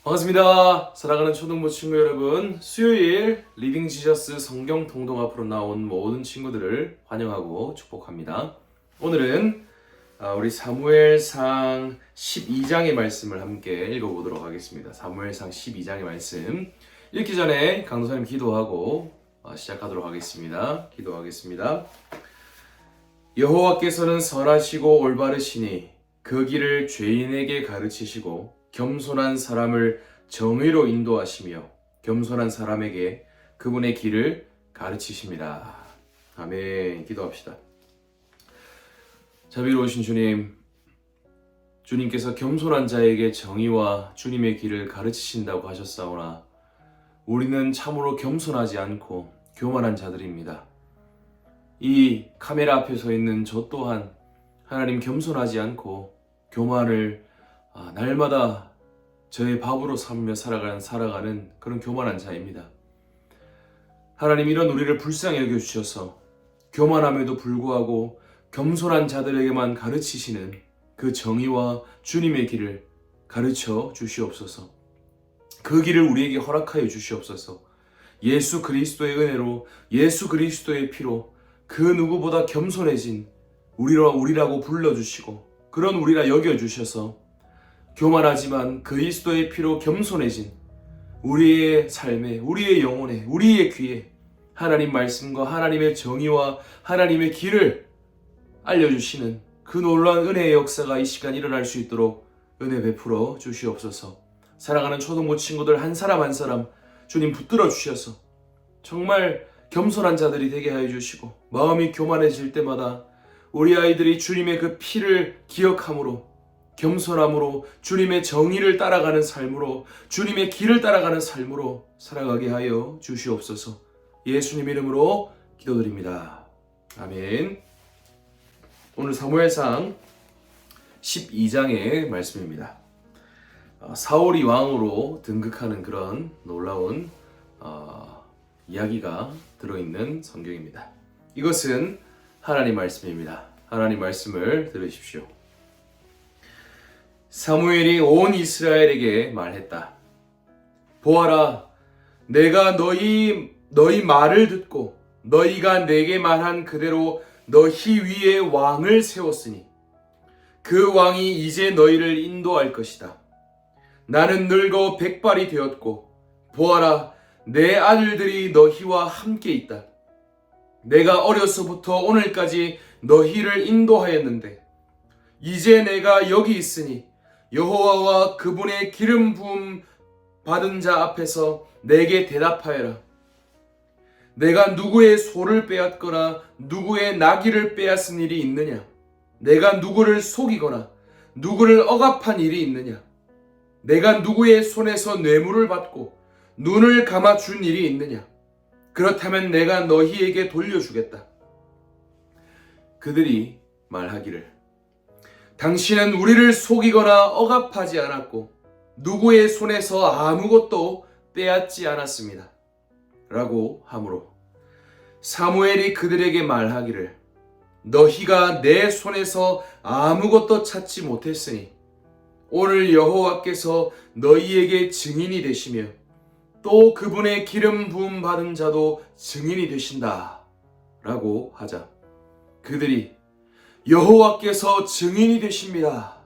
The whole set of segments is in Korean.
반갑습니다. 사랑하는 초등부 친구 여러분, 수요일 리빙 지저스 성경 통독 앞으로 나온 모든 친구들을 환영하고 축복합니다. 오늘은 우리 사무엘상 12장의 말씀을 함께 읽어보도록 하겠습니다. 사무엘상 12장의 말씀 읽기 전에 강도사님 기도하고 시작하도록 하겠습니다. 기도하겠습니다. 여호와께서는 선하시고 올바르시니 그 길을 죄인에게 가르치시고 겸손한 사람을 정의로 인도하시며 겸손한 사람에게 그분의 길을 가르치십니다. 아멘. 기도합시다. 자비로우신 주님, 주님께서 겸손한 자에게 정의와 주님의 길을 가르치신다고 하셨사오나 우리는 참으로 겸손하지 않고 교만한 자들입니다. 이 카메라 앞에 서 있는 저 또한 하나님 겸손하지 않고 교만을 날마다 저의 밥으로 삼며 살아가는 그런 교만한 자입니다. 하나님, 이런 우리를 불쌍히 여겨주셔서 교만함에도 불구하고 겸손한 자들에게만 가르치시는 그 정의와 주님의 길을 가르쳐 주시옵소서. 그 길을 우리에게 허락하여 주시옵소서. 예수 그리스도의 은혜로, 예수 그리스도의 피로 그 누구보다 겸손해진 우리라고 불러주시고 그런 우리라 여겨주셔서 교만하지만 그리스도의 피로 겸손해진 우리의 삶에, 우리의 영혼에, 우리의 귀에 하나님 말씀과 하나님의 정의와 하나님의 길을 알려주시는 그 놀라운 은혜의 역사가 이 시간 일어날 수 있도록 은혜 베풀어 주시옵소서. 사랑하는 초등부 친구들 한 사람 한 사람 주님 붙들어 주셔서 정말 겸손한 자들이 되게 하여 주시고 마음이 교만해질 때마다 우리 아이들이 주님의 그 피를 기억함으로 겸손함으로 주님의 정의를 따라가는 삶으로 주님의 길을 따라가는 삶으로 살아가게 하여 주시옵소서. 예수님 이름으로 기도드립니다. 아멘. 오늘 사무엘상 12장의 말씀입니다. 사울이 왕으로 등극하는 그런 놀라운 이야기가 들어있는 성경입니다. 이것은 하나님 말씀입니다. 하나님 말씀을 들으십시오. 사무엘이 온 이스라엘에게 말했다. 보아라, 내가 너희 말을 듣고 너희가 내게 말한 그대로 너희 위에 왕을 세웠으니 그 왕이 이제 너희를 인도할 것이다. 나는 늙어 백발이 되었고 보아라, 내 아들들이 너희와 함께 있다. 내가 어려서부터 오늘까지 너희를 인도하였는데 이제 내가 여기 있으니 여호와와 그분의 기름 부음 받은 자 앞에서 내게 대답하여라. 내가 누구의 소를 빼앗거나 누구의 나귀를 빼앗은 일이 있느냐? 내가 누구를 속이거나 누구를 억압한 일이 있느냐? 내가 누구의 손에서 뇌물을 받고 눈을 감아준 일이 있느냐? 그렇다면 내가 너희에게 돌려주겠다. 그들이 말하기를, 당신은 우리를 속이거나 억압하지 않았고 누구의 손에서 아무것도 빼앗지 않았습니다. 라고 하므로 사무엘이 그들에게 말하기를, 너희가 내 손에서 아무것도 찾지 못했으니 오늘 여호와께서 너희에게 증인이 되시며 또 그분의 기름 부음 받은 자도 증인이 되신다. 라고 하자 그들이 여호와께서 증인이 되십니다.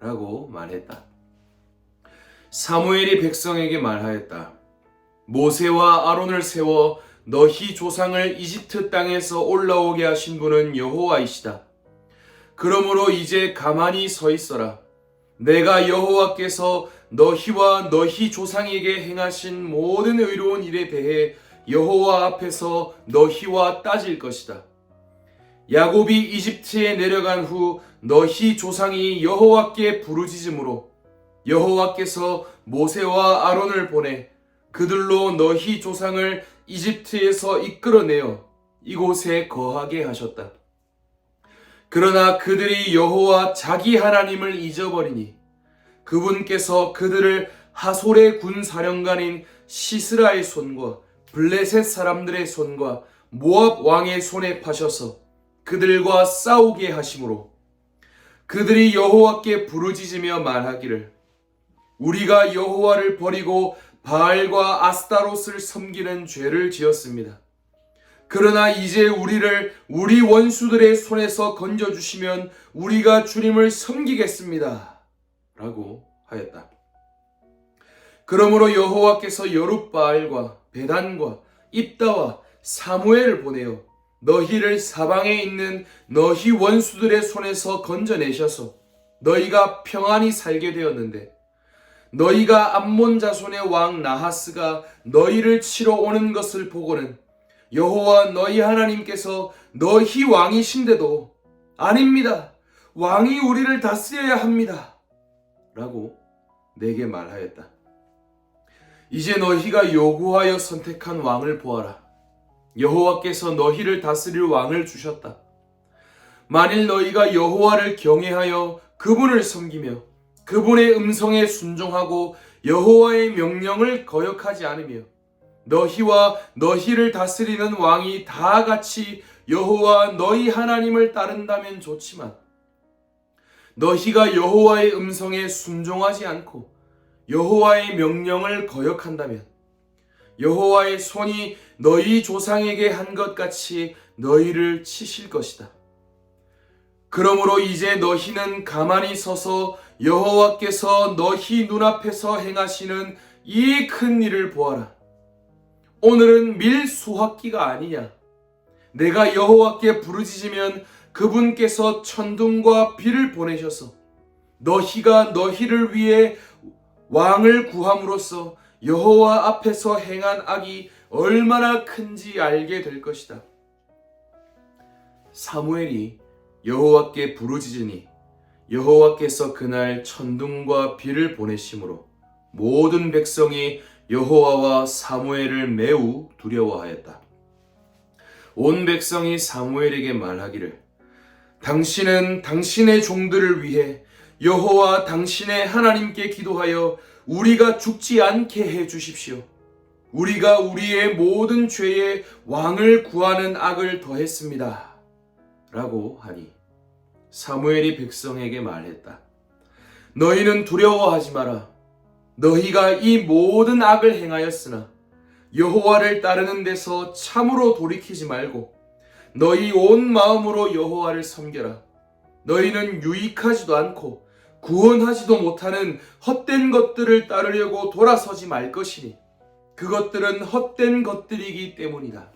라고 말했다. 사무엘이 백성에게 말하였다. 모세와 아론을 세워 너희 조상을 이집트 땅에서 올라오게 하신 분은 여호와이시다. 그러므로 이제 가만히 서 있어라. 내가 여호와께서 너희와 너희 조상에게 행하신 모든 의로운 일에 대해 여호와 앞에서 너희와 따질 것이다. 야곱이 이집트에 내려간 후 너희 조상이 여호와께 부르짖음으로 여호와께서 모세와 아론을 보내 그들로 너희 조상을 이집트에서 이끌어내어 이곳에 거하게 하셨다. 그러나 그들이 여호와 자기 하나님을 잊어버리니 그분께서 그들을 하솔의 군사령관인 시스라의 손과 블레셋 사람들의 손과 모압 왕의 손에 파셔서 그들과 싸우게 하심으로 그들이 여호와께 부르짖으며 말하기를, 우리가 여호와를 버리고 바알과 아스타롯을 섬기는 죄를 지었습니다. 그러나 이제 우리를 우리 원수들의 손에서 건져주시면 우리가 주님을 섬기겠습니다. 라고 하였다. 그러므로 여호와께서 여룻바알과 베단과 입다와 사무엘을 보내어 너희를 사방에 있는 너희 원수들의 손에서 건져내셔서 너희가 평안히 살게 되었는데 너희가 암몬 자손의 왕 나하스가 너희를 치러 오는 것을 보고는 여호와 너희 하나님께서 너희 왕이신데도 아닙니다. 왕이 우리를 다스려야 합니다. 라고 내게 말하였다. 이제 너희가 요구하여 선택한 왕을 보아라. 여호와께서 너희를 다스릴 왕을 주셨다. 만일 너희가 여호와를 경외하여 그분을 섬기며 그분의 음성에 순종하고 여호와의 명령을 거역하지 않으며 너희와 너희를 다스리는 왕이 다 같이 여호와 너희 하나님을 따른다면 좋지만 너희가 여호와의 음성에 순종하지 않고 여호와의 명령을 거역한다면 여호와의 손이 너희 조상에게 한 것 같이 너희를 치실 것이다. 그러므로 이제 너희는 가만히 서서 여호와께서 너희 눈앞에서 행하시는 이 큰 일을 보아라. 오늘은 밀수확기가 아니냐. 내가 여호와께 부르짖으면 그분께서 천둥과 비를 보내셔서 너희가 너희를 위해 왕을 구함으로써 여호와 앞에서 행한 악이 얼마나 큰지 알게 될 것이다. 사무엘이 여호와께 부르짖으니 여호와께서 그날 천둥과 비를 보내심으로 모든 백성이 여호와와 사무엘을 매우 두려워하였다. 온 백성이 사무엘에게 말하기를 당신은 당신의 종들을 위해 여호와 당신의 하나님께 기도하여 우리가 죽지 않게 해 주십시오. 우리가 우리의 모든 죄에 왕을 구하는 악을 더했습니다. 라고 하니 사무엘이 백성에게 말했다. 너희는 두려워하지 마라. 너희가 이 모든 악을 행하였으나 여호와를 따르는 데서 참으로 돌이키지 말고 너희 온 마음으로 여호와를 섬겨라. 너희는 유익하지도 않고 구원하지도 못하는 헛된 것들을 따르려고 돌아서지 말 것이니 그것들은 헛된 것들이기 때문이다.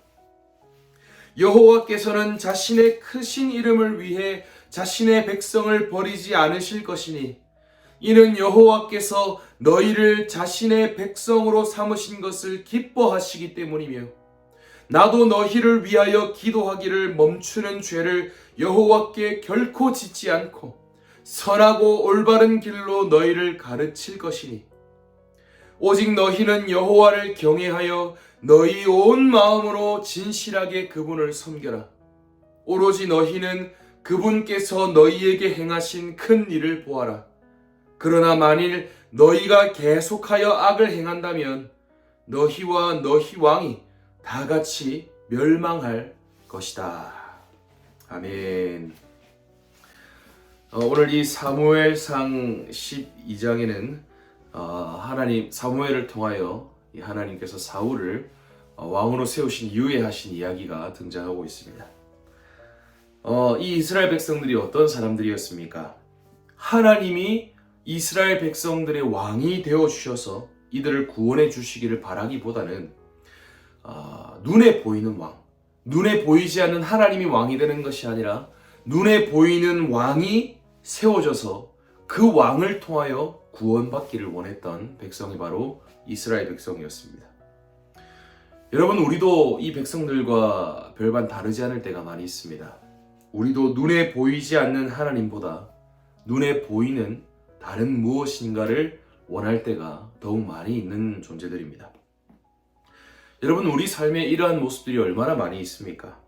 여호와께서는 자신의 크신 이름을 위해 자신의 백성을 버리지 않으실 것이니 이는 여호와께서 너희를 자신의 백성으로 삼으신 것을 기뻐하시기 때문이며 나도 너희를 위하여 기도하기를 멈추는 죄를 여호와께 결코 짓지 않고 선하고 올바른 길로 너희를 가르칠 것이니 오직 너희는 여호와를 경외하여 너희 온 마음으로 진실하게 그분을 섬겨라. 오로지 너희는 그분께서 너희에게 행하신 큰 일을 보아라. 그러나 만일 너희가 계속하여 악을 행한다면 너희와 너희 왕이 다 같이 멸망할 것이다. 아멘. 오늘 이 사무엘상 12장에는 하나님 사무엘을 통하여 하나님께서 사울을 왕으로 세우신 이후에 하신 이야기가 등장하고 있습니다. 이 이스라엘 백성들이 어떤 사람들이었습니까? 하나님이 이스라엘 백성들의 왕이 되어주셔서 이들을 구원해 주시기를 바라기보다는 눈에 보이는 왕, 눈에 보이지 않는 하나님이 왕이 되는 것이 아니라 눈에 보이는 왕이 세워져서 그 왕을 통하여 구원받기를 원했던 백성이 바로 이스라엘 백성이었습니다. 여러분, 우리도 이 백성들과 별반 다르지 않을 때가 많이 있습니다. 우리도 눈에 보이지 않는 하나님보다 눈에 보이는 다른 무엇인가를 원할 때가 더욱 많이 있는 존재들입니다. 여러분, 우리 삶에 이러한 모습들이 얼마나 많이 있습니까?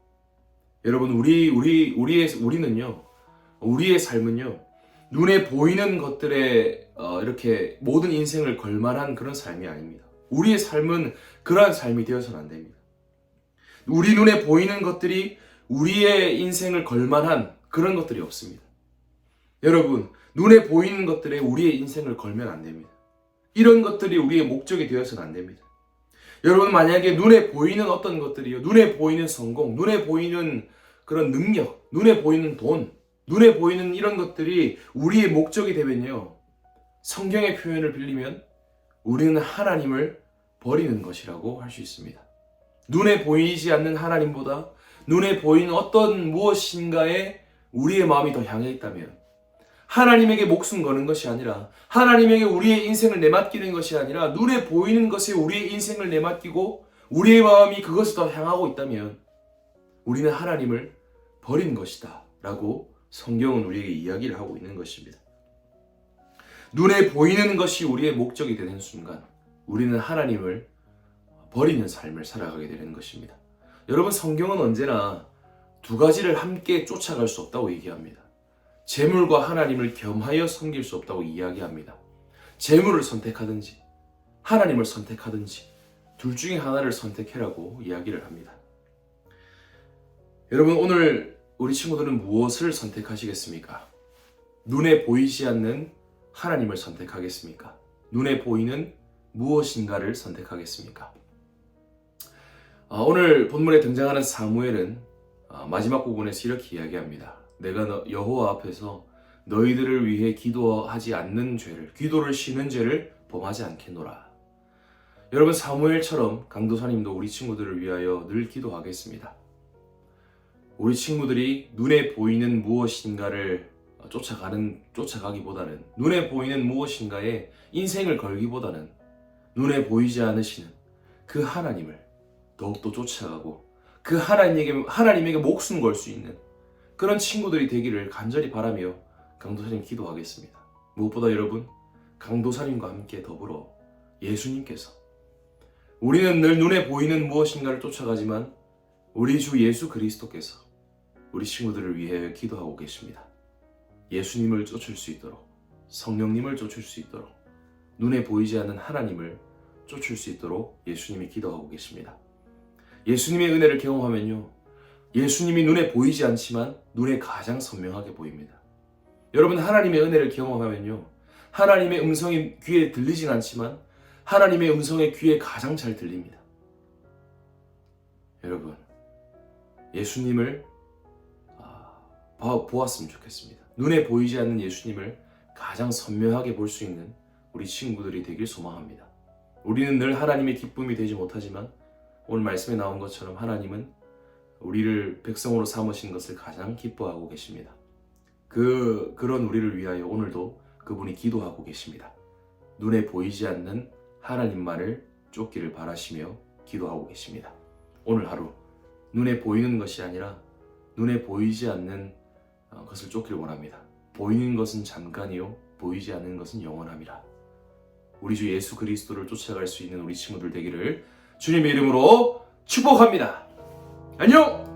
여러분, 우리의 삶은요, 눈에 보이는 것들에 이렇게 모든 인생을 걸만한 그런 삶이 아닙니다. 우리의 삶은 그러한 삶이 되어서는 안 됩니다. 우리 눈에 보이는 것들이 우리의 인생을 걸만한 그런 것들이 없습니다. 여러분, 눈에 보이는 것들에 우리의 인생을 걸면 안 됩니다. 이런 것들이 우리의 목적이 되어서는 안 됩니다. 여러분, 만약에 눈에 보이는 어떤 것들이요, 눈에 보이는 성공, 눈에 보이는 그런 능력, 눈에 보이는 돈, 눈에 보이는 이런 것들이 우리의 목적이 되면요, 성경의 표현을 빌리면 우리는 하나님을 버리는 것이라고 할 수 있습니다. 눈에 보이지 않는 하나님보다 눈에 보이는 어떤 무엇인가에 우리의 마음이 더 향해 있다면, 하나님에게 목숨 거는 것이 아니라, 하나님에게 우리의 인생을 내맡기는 것이 아니라 눈에 보이는 것에 우리의 인생을 내맡기고 우리의 마음이 그것을 더 향하고 있다면 우리는 하나님을 버린 것이다 라고 성경은 우리에게 이야기를 하고 있는 것입니다. 눈에 보이는 것이 우리의 목적이 되는 순간 우리는 하나님을 버리는 삶을 살아가게 되는 것입니다. 여러분, 성경은 언제나 두 가지를 함께 쫓아갈 수 없다고 얘기합니다. 재물과 하나님을 겸하여 섬길 수 없다고 이야기합니다. 재물을 선택하든지 하나님을 선택하든지 둘 중에 하나를 선택해라고 이야기를 합니다. 여러분, 오늘 우리 친구들은 무엇을 선택하시겠습니까? 눈에 보이지 않는 하나님을 선택하겠습니까? 눈에 보이는 무엇인가를 선택하겠습니까? 오늘 본문에 등장하는 사무엘은 마지막 부분에서 이렇게 이야기합니다. 내가 여호와 앞에서 너희들을 위해 기도하지 않는 죄를, 기도를 쉬는 죄를 범하지 않겠노라. 여러분, 사무엘처럼 강도사님도 우리 친구들을 위하여 늘 기도하겠습니다. 우리 친구들이 눈에 보이는 무엇인가를 쫓아가기보다는, 눈에 보이는 무엇인가에 인생을 걸기보다는 눈에 보이지 않으시는 그 하나님을 더욱더 쫓아가고 그 하나님에게 목숨 걸 수 있는 그런 친구들이 되기를 간절히 바라며 강도사님 기도하겠습니다. 무엇보다 여러분, 강도사님과 함께 더불어 예수님께서, 우리는 늘 눈에 보이는 무엇인가를 쫓아가지만 우리 주 예수 그리스도께서 우리 친구들을 위해 기도하고 계십니다. 예수님을 쫓을 수 있도록, 성령님을 쫓을 수 있도록, 눈에 보이지 않는 하나님을 쫓을 수 있도록 예수님이 기도하고 계십니다. 예수님의 은혜를 경험하면요, 예수님이 눈에 보이지 않지만 눈에 가장 선명하게 보입니다. 여러분, 하나님의 은혜를 경험하면요, 하나님의 음성이 귀에 들리진 않지만 하나님의 음성이 귀에 가장 잘 들립니다. 여러분, 예수님을 보았으면 좋겠습니다. 눈에 보이지 않는 예수님을 가장 선명하게 볼 수 있는 우리 친구들이 되길 소망합니다. 우리는 늘 하나님의 기쁨이 되지 못하지만 오늘 말씀에 나온 것처럼 하나님은 우리를 백성으로 삼으신 것을 가장 기뻐하고 계십니다. 그런 우리를 위하여 오늘도 그분이 기도하고 계십니다. 눈에 보이지 않는 하나님만을 쫓기를 바라시며 기도하고 계십니다. 오늘 하루 눈에 보이는 것이 아니라 눈에 보이지 않는 것을 쫓기를 원합니다. 보이는 것은 잠깐이요 보이지 않는 것은 영원함이라. 우리 주 예수 그리스도를 쫓아갈 수 있는 우리 친구들 되기를 주님의 이름으로 축복합니다. 안녕!